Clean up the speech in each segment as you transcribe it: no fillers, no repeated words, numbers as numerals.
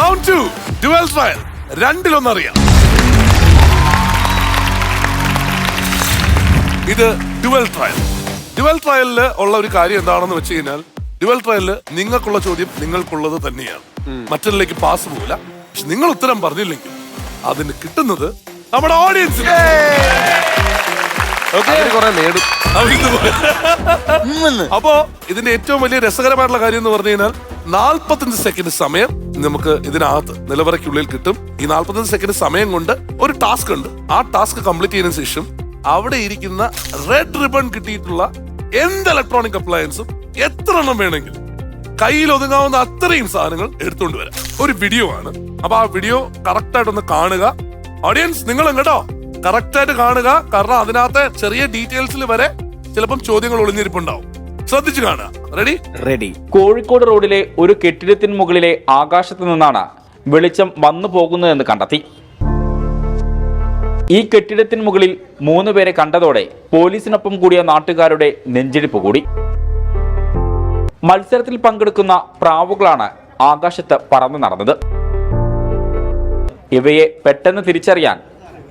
Round 2 dual trial. രണ്ടിലൊന്നറിയാം. ഇത് dual trial. Dual ട്രയലില് ഉള്ള ഒരു കാര്യം എന്താണെന്ന് വെച്ച് കഴിഞ്ഞാൽ, ഡ്യുവൽ ട്രയലില് നിങ്ങൾക്കുള്ള ചോദ്യം നിങ്ങൾക്കുള്ളത് തന്നെയാണ്. മറ്റൊന്നിലേക്ക് പാസ് പോകില്ല. പക്ഷെ നിങ്ങൾ ഉത്തരം പറഞ്ഞില്ലെങ്കിൽ അതിന് കിട്ടുന്നത് നമ്മുടെ ഓഡിയൻസിന്. അപ്പോ ഇതിന്റെ ഏറ്റവും വലിയ രസകരമായിട്ടുള്ള കാര്യം എന്ന് പറഞ്ഞു കഴിഞ്ഞാൽ 45 സെക്കൻഡ് സമയം നമുക്ക് ഇതിനകത്ത് നിലവറയ്ക്കുള്ളിൽ കിട്ടും. ഈ 45 സെക്കൻഡ് സമയം കൊണ്ട് ഒരു ടാസ്ക് ഉണ്ട്. ആ ടാസ്ക് കംപ്ലീറ്റ് ചെയ്തതിനു ശേഷം അവിടെ ഇരിക്കുന്ന റെഡ് റിബൺ കിട്ടിയിട്ടുള്ള എന്ത് ഇലക്ട്രോണിക് അപ്ലയൻസും എത്ര എണ്ണം വേണമെങ്കിലും കയ്യിൽ ഒതുങ്ങാവുന്ന അത്രയും സാധനങ്ങൾ എടുത്തുകൊണ്ട് വരാം. ഒരു വീഡിയോ ആണ്. അപ്പൊ ആ വീഡിയോ കറക്റ്റ് ആയിട്ടൊന്ന് കാണുക. ഓഡിയൻസ് നിങ്ങളും കേട്ടോ കറക്റ്റ് ആയിട്ട് കാണുക. കാരണം അതിനകത്തെ ചെറിയ ഡീറ്റെയിൽസിൽ വരെ ചിലപ്പം ചോദ്യങ്ങൾ ഒളിഞ്ഞിരിപ്പുണ്ടാവും. ശ്രദ്ധിച്ചു കാണുക. റെഡി? റെഡി. കോഴിക്കോട് റോഡിലെ ഒരു കെട്ടിടത്തിന് മുകളിലെ ആകാശത്ത് നിന്നാണ് വെളിച്ചം വന്നു പോകുന്നതെന്ന് കണ്ടെത്തി. ഈ കെട്ടിടത്തിന് മുകളിൽ 3 പേരെ കണ്ടതോടെ പോലീസിനൊപ്പം കൂടിയ നാട്ടുകാരുടെ നെഞ്ചിടിപ്പ് കൂടി. മത്സരത്തിൽ പങ്കെടുക്കുന്ന പ്രാവുകളാണ് ആകാശത്ത് പറന്നു നടന്നത്. ഇവയെ പെട്ടെന്ന് തിരിച്ചറിയാൻ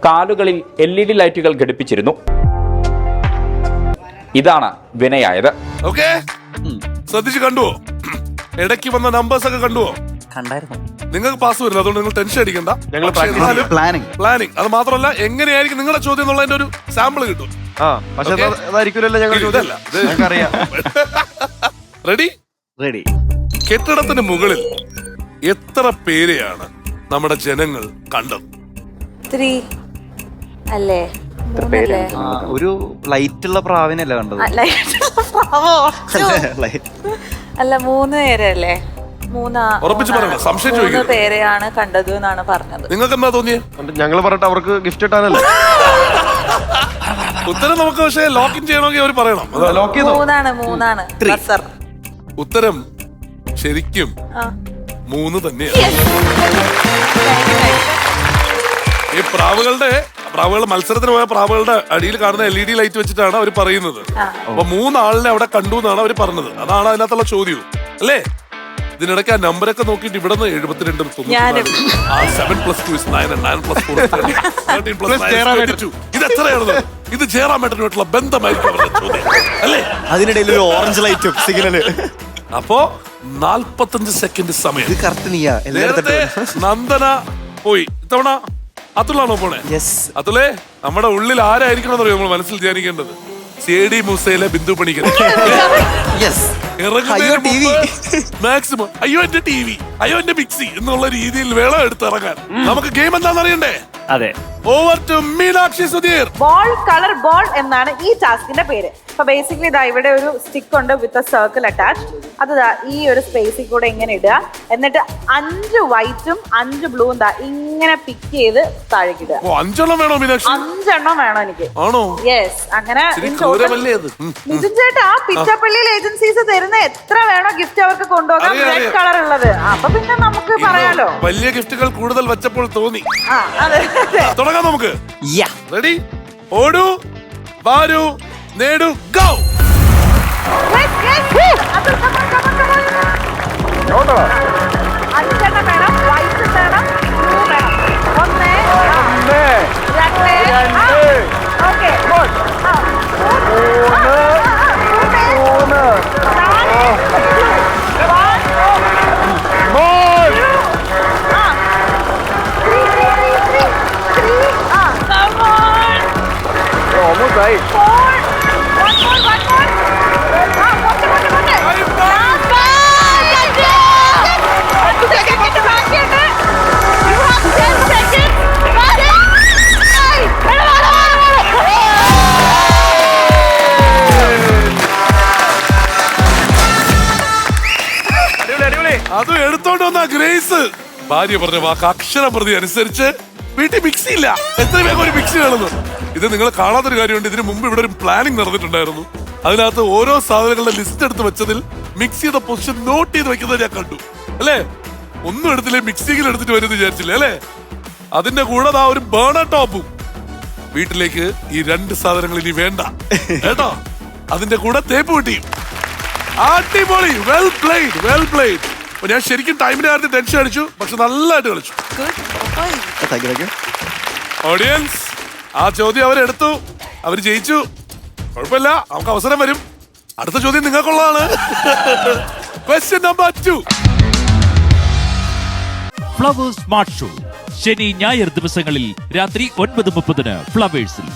കാലുകളിൽ LED ലൈറ്റുകൾ ഘടിപ്പിച്ചിരുന്നു. ഇതാണ് വിനയായത്. ഓക്കേ, ശ്രദ്ധിച്ചു കണ്ടുവോ? ഇടയ്ക്ക് വന്ന നമ്പേഴ്സ് ഒക്കെ കണ്ടുവോ? കണ്ടായിരുന്നു. നിങ്ങൾക്ക് പാസ് വരില്ല, അതുകൊണ്ട് നിങ്ങൾ ടെൻഷൻ അടിക്കണ്ട. പ്ലാനിങ് അത് മാത്രമല്ല, എങ്ങനെയായിരിക്കും നിങ്ങളുടെ ചോദ്യം എന്നുള്ളതിന്റെ ഒരു സാമ്പിൾ കിട്ടും. റെഡി? റെഡി. കെട്ടിടത്തിന് മുകളിൽ എത്ര പേരെയാണ് നമ്മുടെ ജനങ്ങൾ കണ്ടത്? 3 അല്ലേ? ഒരു ലൈറ്റുള്ള പ്രാവിനല്ലേ കണ്ടത്? അല്ല, 3 പേരല്ലേ? ഉറപ്പിച്ച് പറയണം, സംശയം ചോദിക്കണം. 3 പേരെയാണ് കണ്ടത് എന്നാണ് പറഞ്ഞത്. നിങ്ങൾക്ക് എന്താ തോന്നിയത്? ഞങ്ങൾ പറഞ്ഞിട്ട് അവർക്ക് ഗിഫ്റ്റ് ഇട്ടാനല്ലേ? ഉത്തരം നമുക്ക് പക്ഷേ ലോക്ക് ഇൻ ചെയ്യണമെങ്കിൽ അവർ പറയണം. 3 ബസർ. ഉത്തരം ശരിക്കും 3 തന്നെയാണ്. ഈ പ്രാവുകളുടെ മത്സരത്തിന് പോയ പ്രാവുകളുടെ അടിയിൽ കാണുന്ന LED ലൈറ്റ് വെച്ചിട്ടാണ് അവർ പറയുന്നത്. അപ്പൊ 3 ആളിനെ അവിടെ കണ്ടു എന്നാണ് അവർ പറഞ്ഞത്. അതാണ് അതിനകത്തുള്ള ചോദ്യവും അല്ലേ? ഇതിനിടയ്ക്ക് ആ നമ്പരൊക്കെ നോക്കിയിട്ട് ഇവിടെ നിന്ന് 72 ഇത് എത്രയാണത്? ഇത് ജയറാമേട്ടനുമായിട്ടുള്ള ബന്ധമായിരിക്കും അവരുടെ ചോദ്യം അല്ലേ? അതിനിടയിൽ ഒരു ഓറഞ്ച് ലൈറ്റും സിഗ്നല്. അപ്പോ 45 സെക്കൻഡ് സമയം. നേരത്തെ നന്ദന പോയി. ഇത്തവണ അതുലാണോ പോണേ? അതുലേ, നമ്മുടെ ഉള്ളിൽ ആരായിരിക്കണം എന്നറിയോ നമ്മൾ മനസ്സിൽ ധ്യാനിക്കേണ്ടത്? CD മൂസയിലെ ബിന്ദു പണിക്കർ. മാക്സിമം അയ്യോ എന്റെ TV, അയ്യോ എന്റെ മിക്സി എന്നുള്ള രീതിയിൽ വേണം എടുത്തിറങ്ങാൻ. നമുക്ക് ഗെയിം എന്താണെന്ന് അറിയണ്ടേ? അതെ. Over to Meenakshi Sudheer. Ball colour ball എന്നാണ് ഈ ടാസ്കിന്റെ പേര്. അപ്പൊ ബേസിക്കലി ഇതാ ഇവിടെ ഒരു സ്റ്റിക്ക് ഉണ്ട് വിത്ത് എ സർക്കിൾ അറ്റാച്ച്. അത് ഈ ഒരു സ്പേസിൽ കൂടെ ഇങ്ങനെ ഇടുക. എന്നിട്ട് 5 വൈറ്റും 5 ബ്ലൂവും ഇങ്ങനെ പിക്ക് ചെയ്ത് താഴേക്ക് ഇടുക. 5 എണ്ണം വേണോ മീനാക്ഷി? 5 എണ്ണം വേണം എനിക്ക്. ആണോ? യെസ്. അങ്ങനെ നിതിൻ ചേട്ടാ, പിച്ചപ്പള്ളിയിൽ ഏജൻസീസ് തരുന്ന എത്ര വേണോ ഗിഫ്റ്റ് അവർക്ക് കൊണ്ടുപോകാം. റെഡ് കളർ ഉള്ളത്. അപ്പൊ പിന്നെ നമുക്ക് പറയാലോ. വലിയ ഗിഫ്റ്റുകൾ കൂടുതൽ വെച്ചപ്പോൾ തോന്നി. അതെ. തുടങ്ങാം നമുക്ക്. റെഡി? ഓടൂ, വാരൂ, നേടൂ, ഗോ. 5 എണ്ണം വേണം. വൈറ്റ് വേണം, ബ്ലൂ വേണം. 1 2 ഓക്കെ. അതും എടുത്തോണ്ട് വന്ന ഗ്രേസ് ഭാര്യ പറഞ്ഞ വാക്ക് അക്ഷരം പ്രതി അനുസരിച്ച് വീട്ടിൽ മിക്സി ഇല്ല. എത്ര വേഗം ഒരു മിക്സി വേണമെന്ന്. ഇത് നിങ്ങൾ കാണാത്തൊരു കാര്യമുണ്ട്. ഇതിനു മുമ്പ് ഇവിടെ ഒരു പ്ലാനിങ് നടന്നിട്ടുണ്ടായിരുന്നു. അതിനകത്ത് ഓരോ സാധനങ്ങളുടെ ലിസ്റ്റ് എടുത്ത് വെച്ചതിൽ മിക്സിയുടെ പൊസിഷൻ നോട്ട് ചെയ്ത് വെക്കുന്നത് ഞാൻ കണ്ടു അല്ലേ? ഒന്നും എടുത്തില്ലേ, മിക്സിയിൽ എടുത്തിട്ട് വരുന്നത് വിചാരിച്ചില്ലേ അല്ലേ? അതിന്റെ കൂടെ ഒരു ബേണർ ടോപ്പും. വീട്ടിലേക്ക് ഈ 2 സാധനങ്ങൾ ഇനി വേണ്ട കേട്ടോ. അതിന്റെ കൂടെ തേപ്പ് കിട്ടിയും. അടിപൊളി. Well played. അപ്പൊ ഞാൻ ശരിക്കും ടൈമിന്റെ കാര്യത്തിൽ ടെൻഷൻ അടിച്ചു, പക്ഷെ നല്ലതായിട്ട് കളിച്ചു. Thank you. ഓഡിയൻസ്, ആ ചോദ്യം അവരെടുത്തു, അവര് ജയിച്ചു. കുഴപ്പമില്ല, നമുക്ക് അവസരം വരും. അടുത്ത ചോദ്യം നിങ്ങൾക്കുള്ളതാണ്. Question number 2. Flowers smart show ശനി ഞായർ ദിവസങ്ങളിൽ രാത്രി 9:30 ഫ്ലവേഴ്സിൽ.